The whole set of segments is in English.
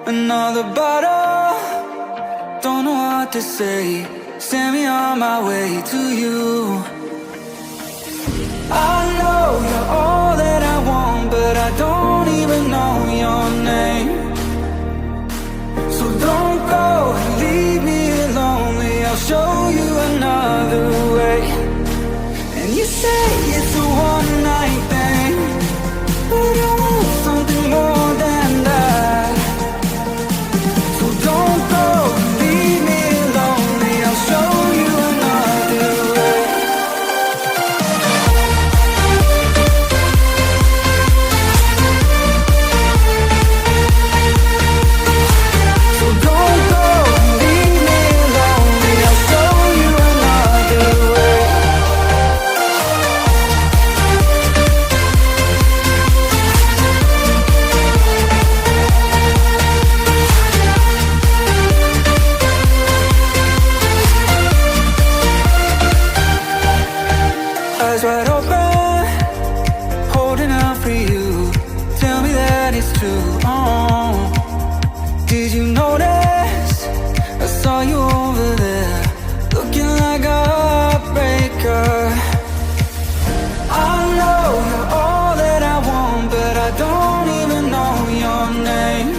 Another bottle, don't know what to say. Send me on my way to you. I know you're all that I want, but I don't even know your name. So don't go and leave me lonely. I'll show you another way. And you say it's a one-night thing, but I want something more than that. So don't go and leave me lonely. I'll show you another way. So don't go and leave me lonely. I'll show you another way. Eyes wide open, holding out for you. Tell me that it's true. Oh, did you notice? I saw you over there, looking like a heartbreaker. I know you're all that I want, but I don't even know your name.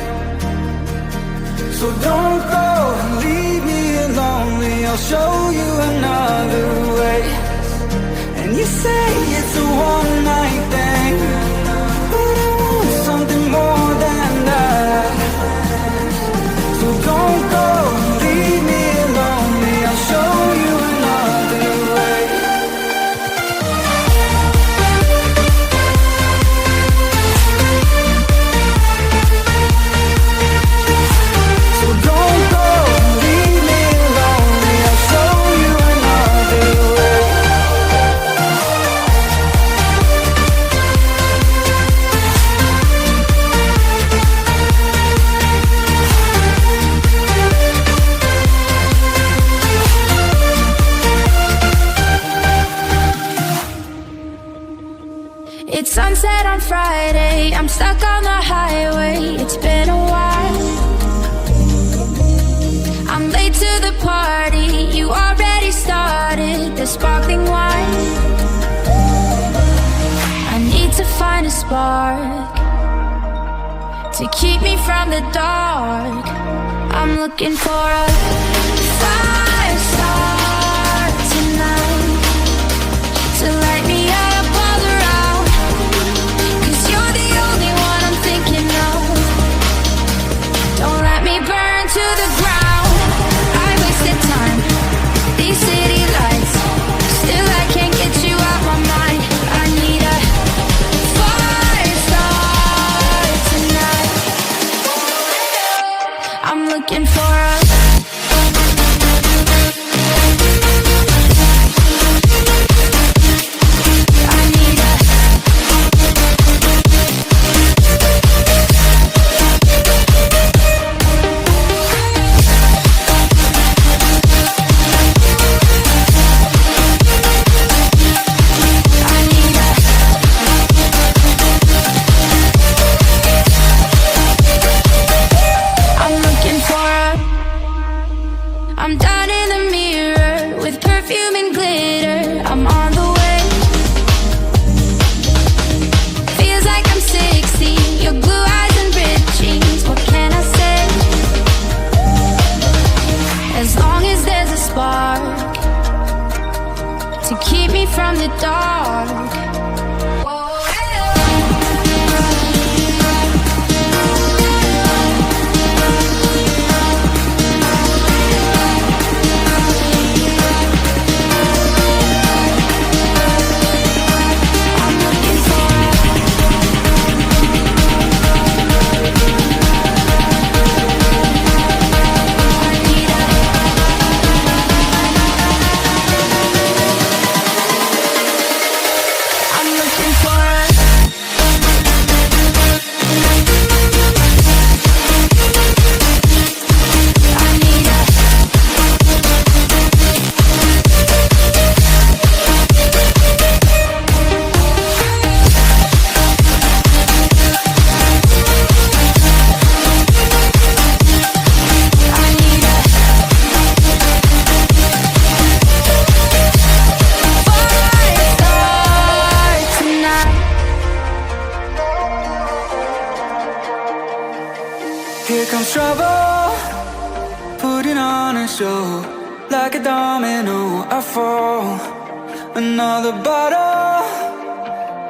So don't go and leave me lonely. I'll show you another way. And you say it's a one-night thing, but I want something more than that. So don't go and leave me lonely. I'll show you another way. So don't go and leave me lonely. I'll show you another way. It's sunset on Friday, I'm stuck on the highway. It's been a while. I'm late to the party, you already started the sparkling wine. I need to find a spark to keep me from the dark. I'm looking for a fire star tonight to light me up all around. 'Cause you're the only one I'm thinking of. Don't let me burn to the ground. I wasted time, these city lights, still I can't get you out my mind. I need a fire star tonight. I'm looking for a I'm down in the mirror with perfume and glitter. I'm on the way. Feels like I'm 16, your blue eyes and ripped jeans. What can I say? As long as there's a spark to keep me from the dark. Here comes trouble, putting on a show. Like a domino, I fall. Another bottle,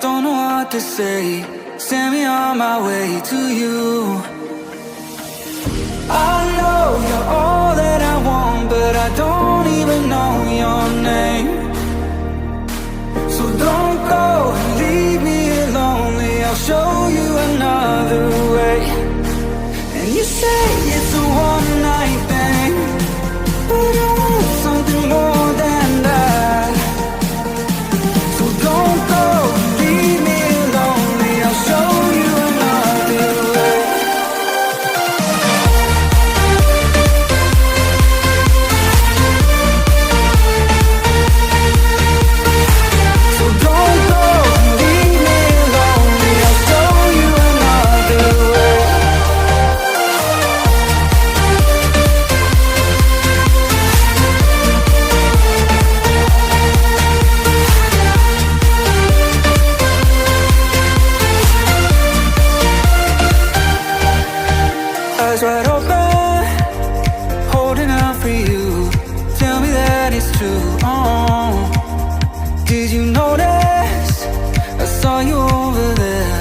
don't know what to say. Send me on my way to you. I know you're all that I want, but I don't even know your name. So don't go and leave me lonely, I'll show you another way. And you say it's a one-night thing, but I want something more than that. So don't go and leave me lonely, I'll show you another way. So don't go and leave me lonely, I'll show you another way. Eyes wide open, holding out for you. Tell me that it's true. Oh, did you notice? I saw you over there,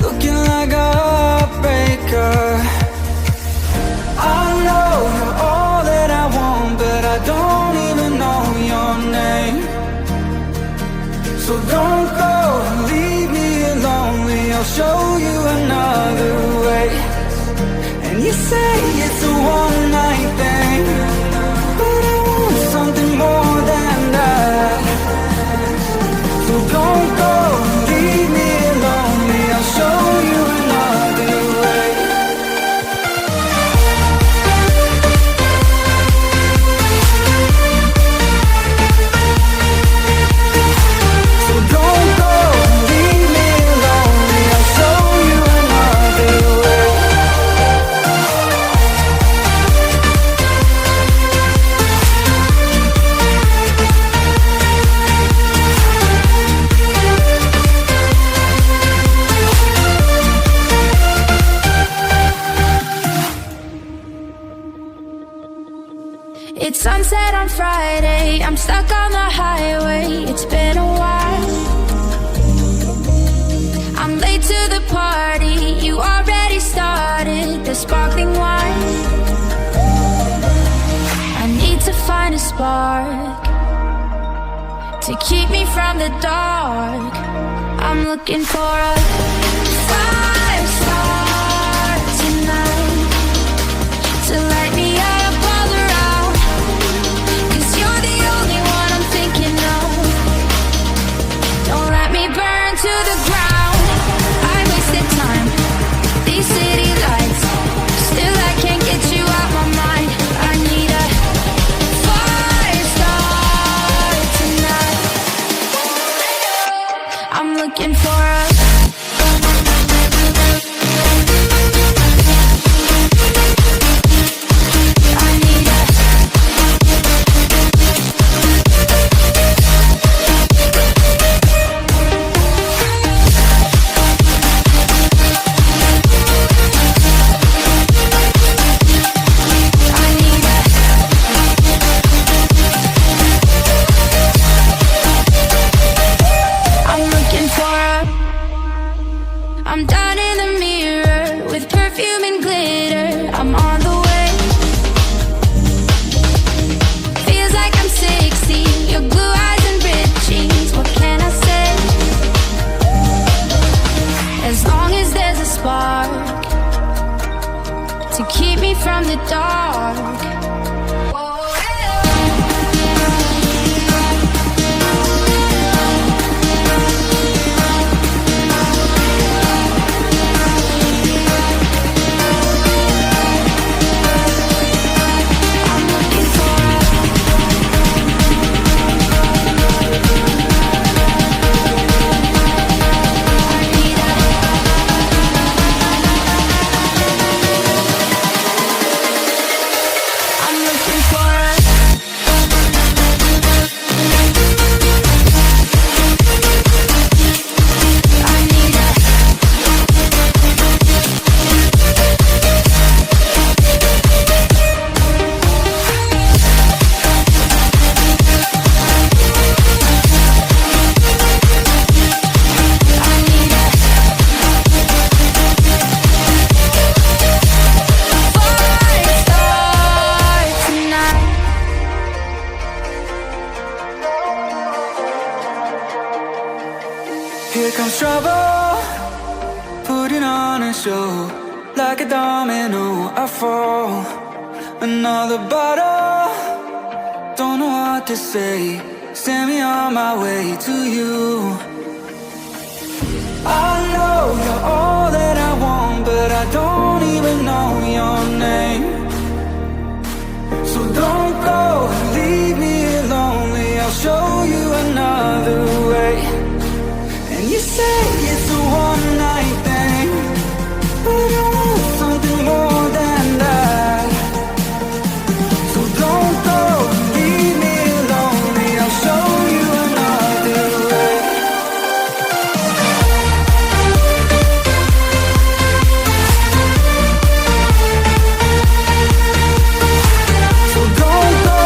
looking like a heartbreaker. I know you're all that I want, but I don't even know your name. So don't go and leave me lonely, I'll show you another way. And you say it's a one-night thing, but I want something more than that. So don't go and leave me lonely, I'll show you another way. So don't go and leave me lonely, I'll show you another way. It's sunset on Friday, I'm stuck on the highway, it's been a while. I'm late to the party, you already started the sparkling wine. I need to find a spark to keep me from the dark. I'm looking for a fire star tonight to light me up all around. 'Cause you're the only one I'm thinking of. Don't let me burn to the ground. I wasted time, these city lights, still I can't get you out my mind. I need a fire star tonight. I'm looking for a I'm down in the mirror with perfume and glitter. I'm on the way. Feels like I'm 16. Your blue eyes and ripped jeans. What can I say? As long as there's a spark to keep me from the dark. I'm I fall. Another bottle, don't know what to say. Send me on my way to you. I know you're all that I want, but I don't even know your name. So don't go, leave me here lonely. I'll show you another way. And you say it's a one-night thing, but I want something more than that. So don't go, leave me here lonely. I'll show you another way. So don't go,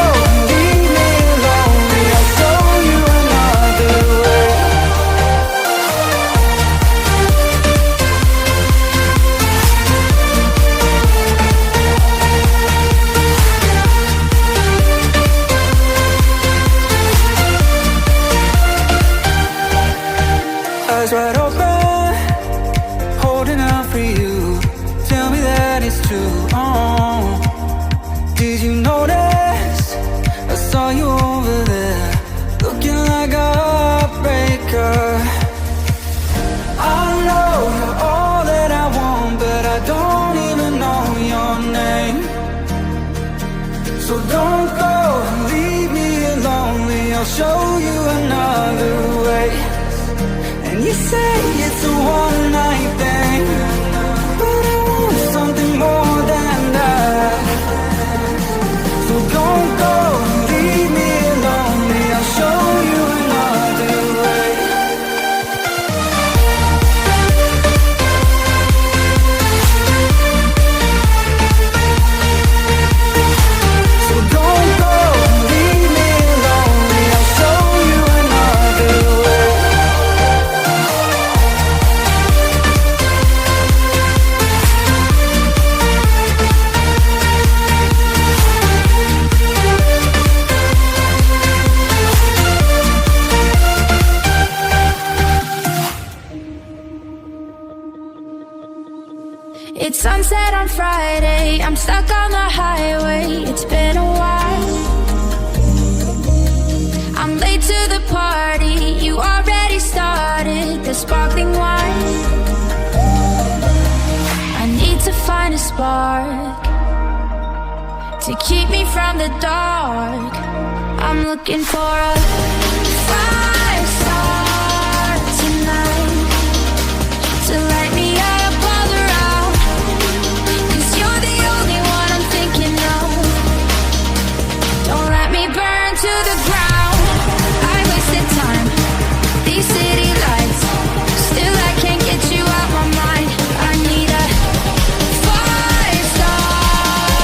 leave me here lonely. I'll show you another way. Eyes wide open, holding out for you. Tell me that it's true. Oh, did you notice? I saw you over there, looking like a heartbreaker. I know you're all that I want, but I don't even know your name. So don't go, leave me here lonely. I'll show you another way. And you say it's a one-night thing, but I want something more than that. So don't go, leave me here lonely. I'll show you another way. So don't go, leave me here lonely. I'll show you another way. It's sunset on Friday, I'm stuck on the highway. It's been a while. I'm late to the party, you already started the sparkling wine. I need to find a spark to keep me from the dark. I'm looking for a